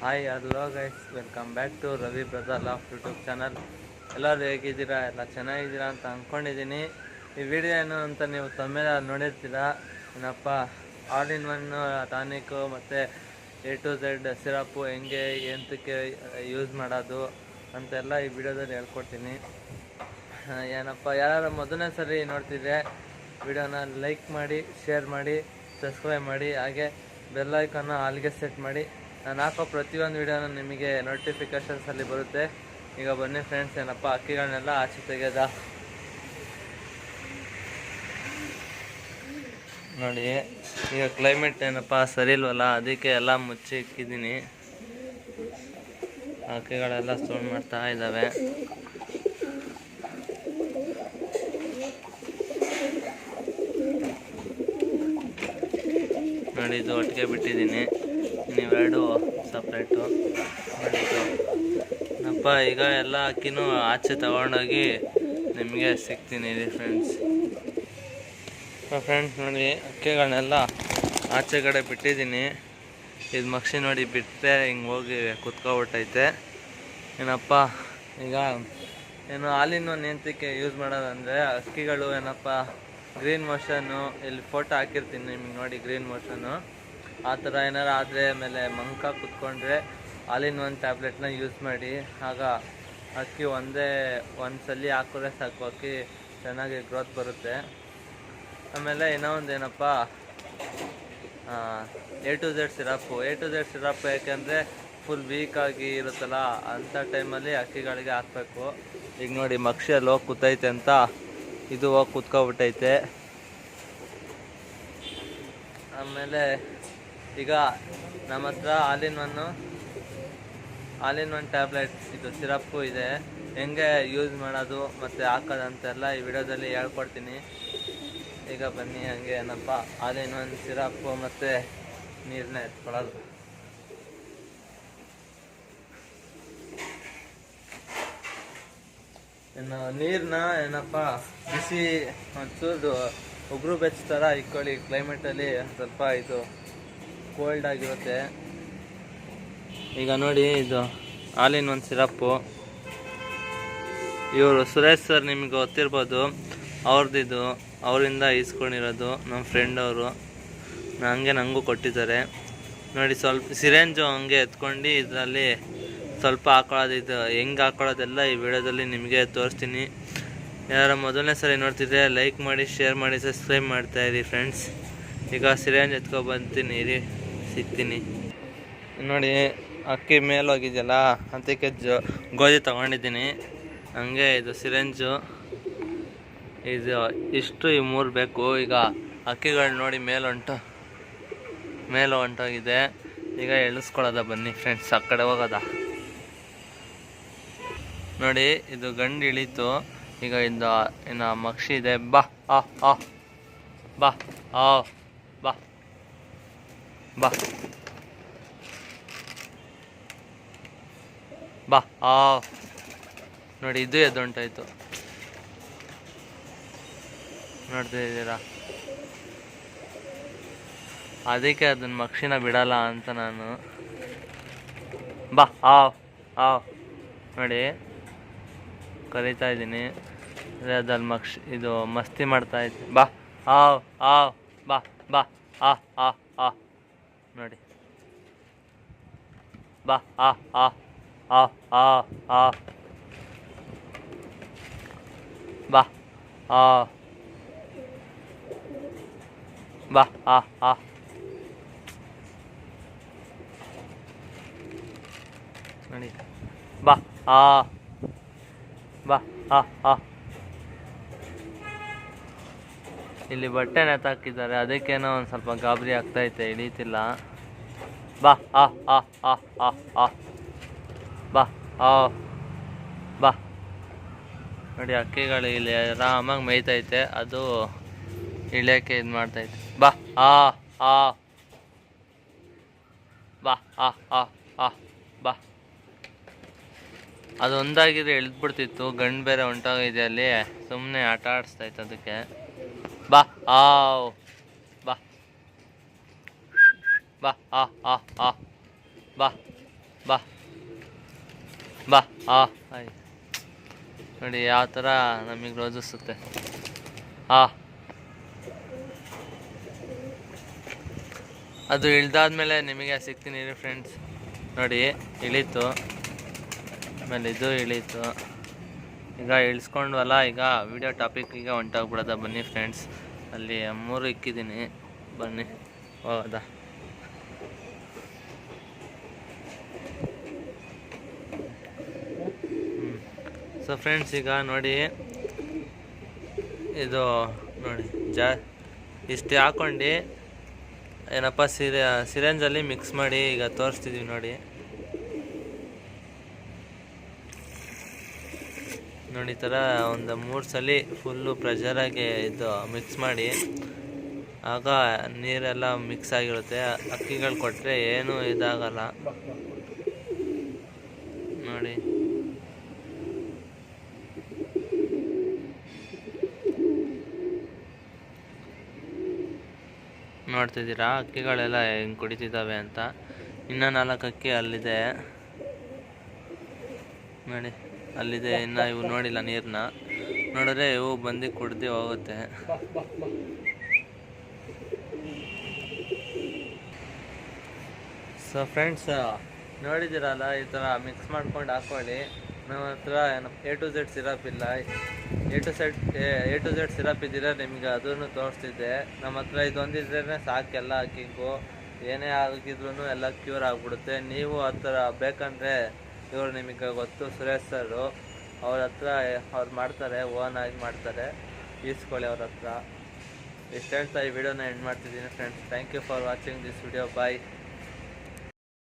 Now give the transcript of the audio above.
Hi hello guys, welcome back to Ravi brother of YouTube channel. ಎಲ್ಲರೂ ಹೇಗಿದ್ದೀರಾ? ಎಲ್ಲ ಚೆನ್ನಾಗಿದ್ದೀರಾ ಅಂತ ಅಂದ್ಕೊಂಡಿದ್ದೀನಿ. ಈ ವಿಡಿಯೋ ಏನು ಅಂತ ನೀವು ತಮ್ಮೇಲೆ ನೋಡಿರ್ತೀರಾ. ಏನಪ್ಪ, ಆಲ್ ಇನ್ ಒನ್ ಟಾನಿಕ್ಕು ಮತ್ತು A to Z ಸಿರಪ್ಪು ಹೆಂಗೆ ಎಂತಕ್ಕೆ ಯೂಸ್ ಮಾಡೋದು ಅಂತೆಲ್ಲ ಈ ವಿಡಿಯೋದಲ್ಲಿ ಹೇಳ್ಕೊಡ್ತೀನಿ. ಏನಪ್ಪ, ಯಾರು ಮೊದಲನೇ ಸರಿ ನೋಡ್ತಿದ್ರೆ ವಿಡಿಯೋನ ಲೈಕ್ ಮಾಡಿ, ಶೇರ್ ಮಾಡಿ, ಸಬ್ಸ್ಕ್ರೈಬ್ ಮಾಡಿ, ಹಾಗೆ ಬೆಲ್ಲೈಕನ್ನು ಆಲ್ಗೆ ಸೆಟ್ ಮಾಡಿ. ನಾನು ಹಾಕೋ ಪ್ರತಿಯೊಂದು ವಿಡಿಯೋನ ನಿಮಗೆ ನೋಟಿಫಿಕೇಷನ್ಸಲ್ಲಿ ಬರುತ್ತೆ. ಈಗ ಬನ್ನಿ ಫ್ರೆಂಡ್ಸ್, ಏನಪ್ಪ ಅಕ್ಕಿಗಳನ್ನೆಲ್ಲ ಆಚೆ ತೆಗೆದ ನೋಡಿ. ಈಗ ಕ್ಲೈಮೇಟ್ ಏನಪ್ಪ ಸರಿ ಇಲ್ವಲ್ಲ, ಅದಕ್ಕೆ ಎಲ್ಲ ಮುಚ್ಚಿ ಇಕ್ಕಿದ್ದೀನಿ. ಅಕ್ಕಿಗಳೆಲ್ಲ ಸೌಂಡ್ ಮಾಡ್ತಾ ಇದ್ದಾವೆ. ನೋಡಿ, ಇದು ಒಟ್ಟಿಗೆ ಬಿಟ್ಟಿದ್ದೀನಿ, ನೀವೆರಡು ಸಪ್ರೇಟು ಮಾಡಿದ್ದು. ಏನಪ್ಪ, ಈಗ ಎಲ್ಲ ಅಕ್ಕಿನೂ ಆಚೆ ತಗೊಂಡೋಗಿ ನಿಮಗೆ ಸಿಗ್ತೀನಿ ರೀ ಫ್ರೆಂಡ್ಸ್. ಫ್ರೆಂಡ್ಸ್ ನೋಡಿ, ಅಕ್ಕಿಗಳನ್ನೆಲ್ಲ ಆಚೆ ಕಡೆ ಬಿಟ್ಟಿದ್ದೀನಿ. ಇದು ಮಕ್ಷಿ ನೋಡಿ ಬಿಟ್ಟರೆ ಹಿಂಗೆ ಹೋಗಿ ಕುತ್ಕೊಬಿಟ್ಟೈತೆ. ಏನಪ್ಪ, ಈಗ ಏನು ಹಾಲಿನ ನಿಯಂತ್ರಕ್ಕೆ ಯೂಸ್ ಮಾಡೋದಂದರೆ ಅಕ್ಕಿಗಳು ಏನಪ್ಪ ಗ್ರೀನ್ ಮೋಷನ್ನು, ಇಲ್ಲಿ ಫೋಟೋ ಹಾಕಿರ್ತೀನಿ ನಿಮಗೆ ನೋಡಿ, ಗ್ರೀನ್ ಮೋಷನ್ನು ಆ ಥರ ಏನಾರು ಆದರೆ ಆಮೇಲೆ ಮಂಕ ಕುತ್ಕೊಂಡ್ರೆ ಹಾಲಿನ ಒಂದು ಟ್ಯಾಬ್ಲೆಟ್ನ ಯೂಸ್ ಮಾಡಿ. ಆಗ ಅಕ್ಕಿ ಒಂದು ಸಲ ಹಾಕಿದ್ರೆ ಸಾಕು, ಅಕ್ಕಿ ಚೆನ್ನಾಗಿ ಗ್ರೋತ್ ಬರುತ್ತೆ. ಆಮೇಲೆ ಇನ್ನೂ ಒಂದು ಏನಪ್ಪ, A to Z ಸಿರಪ್ಪು ಯಾಕೆಂದರೆ ಫುಲ್ ವೀಕಾಗಿ ಇರುತ್ತಲ್ಲ, ಅಂಥ ಟೈಮಲ್ಲಿ ಅಕ್ಕಿಗಳಿಗೆ ಹಾಕಬೇಕು. ಈಗ ನೋಡಿ, ಮಕ್ಷಿಯಲ್ಲಿ ಹೋಗಿ ಕೂತೈತೆ ಅಂತ ಇದು ಹೋಗಿ ಕೂತ್ಕೊಬಿಟ್ಟೈತೆ. ಆಮೇಲೆ ಈಗ ನಮ್ಮ ಹತ್ರ ಆಲ್ ಇನ್ ಒನ್ ಟ್ಯಾಬ್ಲೆಟ್ಸ್ ಇದು ಸಿರಪ್ಪು ಇದೆ. ಹೆಂಗೆ ಯೂಸ್ ಮಾಡೋದು ಮತ್ತು ಹಾಕೋದಂತೆಲ್ಲ ಈ ವಿಡಿಯೋದಲ್ಲಿ ಹೇಳ್ಕೊಡ್ತೀನಿ. ಈಗ ಬನ್ನಿ, ಹಂಗೆ ಏನಪ್ಪ ಆಲ್ ಇನ್ ಒನ್ ಸಿರಪ್ಪು ಮತ್ತು ನೀರನ್ನ ಎತ್ಕೊಳ್ಳೋದು. ಇನ್ನು ನೀರನ್ನ ಏನಪ್ಪ ಬಿಸಿ ಒಂಚೂರು ಉಗುರು ಬೆಚ್ಚ ಥರ ಇಟ್ಕೊಳ್ಳಿ. ಕ್ಲೈಮೇಟಲ್ಲಿ ಸ್ವಲ್ಪ ಇದು ಕೋಲ್ಡ್ ಆಗಿರುತ್ತೆ. ಈಗ ನೋಡಿ, ಇದು ಆಲ್ ಇನ್ ಒನ್ ಸಿರಪ್ಪು. ಇವರು ಸುರೇಶ್ ಸರ್ ನಿಮಗೆ ಗೊತ್ತಿರ್ಬೋದು, ಅವ್ರದ್ದಿದು, ಅವರಿಂದ ಈಸ್ಕೊಂಡಿರೋದು, ನಮ್ಮ ಫ್ರೆಂಡ್ ಅವರು. ನನಗೂ ಕೊಟ್ಟಿದ್ದಾರೆ ನೋಡಿ. ಸ್ವಲ್ಪ ಸಿರೆಂಜು ಹಂಗೆ ಎತ್ಕೊಂಡು ಇದರಲ್ಲಿ ಸ್ವಲ್ಪ ಹಾಕೊಳ್ಳೋದು. ಇದು ಹೆಂಗೆ ಹಾಕೊಳ್ಳೋದೆಲ್ಲ ಈ ವಿಡಿಯೋದಲ್ಲಿ ನಿಮಗೆ ತೋರಿಸ್ತೀನಿ. ಯಾರು ಮೊದಲನೇ ಸರಿ ನೋಡ್ತಿದ್ರೆ ಲೈಕ್ ಮಾಡಿ, ಶೇರ್ ಮಾಡಿ, ಸಬ್ಸ್ಕ್ರೈಬ್ ಮಾಡ್ತಾಯಿರಿ ಫ್ರೆಂಡ್ಸ್. ಈಗ ಸಿರೆಂಜ್ ಎತ್ಕೊಬಂತೀನಿ ರೀ, ಸಿಗ್ತೀನಿ ನೋಡಿ. ಅಕ್ಕಿ ಮೇಲೆ ಹೋಗಿದೆಯಲ್ಲ, ಅದಕ್ಕೆ ಗೋಧಿ ತೊಗೊಂಡಿದ್ದೀನಿ. ಹಂಗೆ ಇದು ಸಿರೆಂಜು, ಇದು ಇಷ್ಟು ಈ 3 ಬೇಕು. ಈಗ ಅಕ್ಕಿಗಳು ನೋಡಿ ಮೇಲೆ ಹೊಂಟೋಗಿದೆ. ಈಗ ಎಳಿಸ್ಕೊಳ್ಳೋದ ಬನ್ನಿ ಫ್ರೆಂಡ್ಸ್, ಆ ಕಡೆ ಹೋಗೋದ ನೋಡಿ. ಇದು ಗಂಡು ಇಳೀತು. ಈಗ ಇನ್ನು ಮಕ್ಷಿ ಇದೆ. ಬಾ ಆ ಆ ಬಾ ಆ ಬಾ ಬಾ ಬಾ ಆ ನೋಡಿ, ಇದು ಎದ್ದೊಂಟಾಯ್ತು. ನೋಡ್ತಿದ್ದೀರಾ? ಅದಕ್ಕೆ ಅದನ್ನ ಮಕ್ಷಿನ ಬಿಡಲ್ಲ ಅಂತ ನಾನು. ಬಾ ಆ ಆ ನೋಡಿ, ಕರೀತಾ ಇದ್ದೀನಿ. ಅದಲ್ಲಿ ಇದು ಮಸ್ತಿ ಮಾಡ್ತಾಯಿದ್ದೆ. ಬಾ ಆ ಆ ಬಾ ಬಾ ಆ ಆ ಆ ನೋಡಿ. ಬಾ ಆ ಆ ಆ ಆ ಆ ಬಾ ಆ ಬಾ ಆ ಆ ನೋಡಿ. ಬಾ ಆ ಬಾ ಆ ಆ ಇಲ್ಲಿ ಬಟ್ಟೆ ನೇತಾಕಿದ್ದಾರೆ, ಅದಕ್ಕೇನೋ ಒಂದು ಸ್ವಲ್ಪ ಗಾಬರಿ ಆಗ್ತೈತೆ, ಇಳೀತಿಲ್ಲ. ಬಾ ಆ ಆ ಆ ಆ ಆ ಬಾ ಆ ಬಾ ನೋಡಿ. ಅಕ್ಕಿಗಳು ಇಲ್ಲಿ ಆರಾಮಾಗಿ ಮೇಯ್ತೈತೆ, ಅದು ಇಳಿಯೋಕ್ಕೆ ಇದು ಮಾಡ್ತೈತೆ. ಬಾ ಆ ಆ ಬಾ ಆ ಆ ಆ ಬಾ. ಅದು ಒಂದಾಗಿದ್ರೆ ಇಳಿದ್ಬಿಡ್ತಿತ್ತು, ಗಂಡು ಬೇರೆ ಹೊಂಟೋಗಿದೆ ಅಲ್ಲಿ, ಸುಮ್ಮನೆ ಆಟ ಆಡಿಸ್ತೈತೆ ಅದಕ್ಕೆ. ಬಾ ಆವ್ ಬಾ ಬಾ ಆ ಆ ಆ ಬಾ ಬಾ ಬಾ ಆಯ್ತು ನೋಡಿ ಯಾವ ಥರ ನಮಗೆ ರೋಜಿಸುತ್ತೆ. ಅದು ಇಳ್ದಾದ್ಮೇಲೆ ನಿಮಗೆ ಸಿಗ್ತೀನಿ ರೀ ಫ್ರೆಂಡ್ಸ್. ನೋಡಿ ಇಳೀತು, ಆಮೇಲೆ ಇದು ಇಳೀತು. ಈಗ ಇಳಿಸ್ಕೊಂಡ್ವಲ್ಲ, ಈಗ ವಿಡಿಯೋ ಟಾಪಿಕ್ಕಿಗೆ ಹೊಂಟೋಗ್ಬಿಡೋದ. ಬನ್ನಿ ಫ್ರೆಂಡ್ಸ್, ಅಲ್ಲಿ 3 ಇಕ್ಕಿದ್ದೀನಿ, ಬನ್ನಿ ಹೋಗೋದ. ಸೊ ಫ್ರೆಂಡ್ಸ್, ಈಗ ನೋಡಿ ಇದು ನೋಡಿ ಇಷ್ಟು ಹಾಕ್ಕೊಂಡು ಏನಪ್ಪ ಸಿರೆಂಜಲ್ಲಿ ಮಿಕ್ಸ್ ಮಾಡಿ ಈಗ ತೋರಿಸ್ತಿದ್ದೀವಿ ನೋಡಿ. ಈ ಥರ ಒಂದು 3 ಸಲ ಫುಲ್ಲು ಪ್ರೆಷರಾಗಿ ಇದು ಮಿಕ್ಸ್ ಮಾಡಿ, ಆಗ ನೀರೆಲ್ಲ ಮಿಕ್ಸ್ ಆಗಿರುತ್ತೆ. ಅಕ್ಕಿಗಳು ಕೊಟ್ಟರೆ ಏನೂ ಇದಾಗಲ್ಲ ನೋಡಿ. ನೋಡ್ತಿದ್ದೀರಾ ಅಕ್ಕಿಗಳೆಲ್ಲ ಹೆಂಗೆ ಕುಡಿತಿದ್ದಾವೆ ಅಂತ. ಇನ್ನೂ 4 ಅಕ್ಕಿ ಅಲ್ಲಿದೆ ನೋಡಿ, ಅಲ್ಲಿದೆ. ಇನ್ನು ಇವು ನೋಡಿಲ್ಲ, ನೀರನ್ನ ನೋಡಿದ್ರೆ ಇವು ಬಂದು ಕುಡ್ದು ಹೋಗುತ್ತೆ. ಸೊ ಫ್ರೆಂಡ್ಸ್, ನೋಡಿದ್ದೀರಲ್ಲ, ಈ ಥರ ಮಿಕ್ಸ್ ಮಾಡ್ಕೊಂಡು ಹಾಕ್ಕೊಳ್ಳಿ. ನಮ್ಮ ಹತ್ರ A to Z ಸಿರಪ್ ಇಲ್ಲ. A to Z ಸಿರಪ್ ಇದ್ದಿರ ನಿಮ್ಗೆ ಅದನ್ನು ತೋರಿಸ್ತಿದ್ದೆ. ನಮ್ಮ ಹತ್ರ ಇದೊಂದಿದ್ರೆ ಸಾಕೆಲ್ಲ ಅಕ್ಕಿಗೂ ಏನೇ ಆಗಿದ್ರು ಎಲ್ಲ ಕ್ಯೂರ್ ಆಗಿಬಿಡುತ್ತೆ. ನೀವು ಆ ಥರ ಬೇಕಂದರೆ ಇವರು ನಿಮಗೆ ಗೊತ್ತು, ಸುರೇಶ್ ಸರು, ಅವ್ರ ಹತ್ರ ಅವ್ರು ಮಾಡ್ತಾರೆ, ಓನ್ ಆಗಿ ಮಾಡ್ತಾರೆ, ಈಸ್ಕೊಳ್ಳಿ ಅವ್ರ ಹತ್ರ. ಇಷ್ಟು ಹೇಳ್ತಾ ಈ ವಿಡಿಯೋನ ಎಂಡ್ ಮಾಡ್ತಿದ್ದೀನಿ friends. Thank you for watching this video. Bye.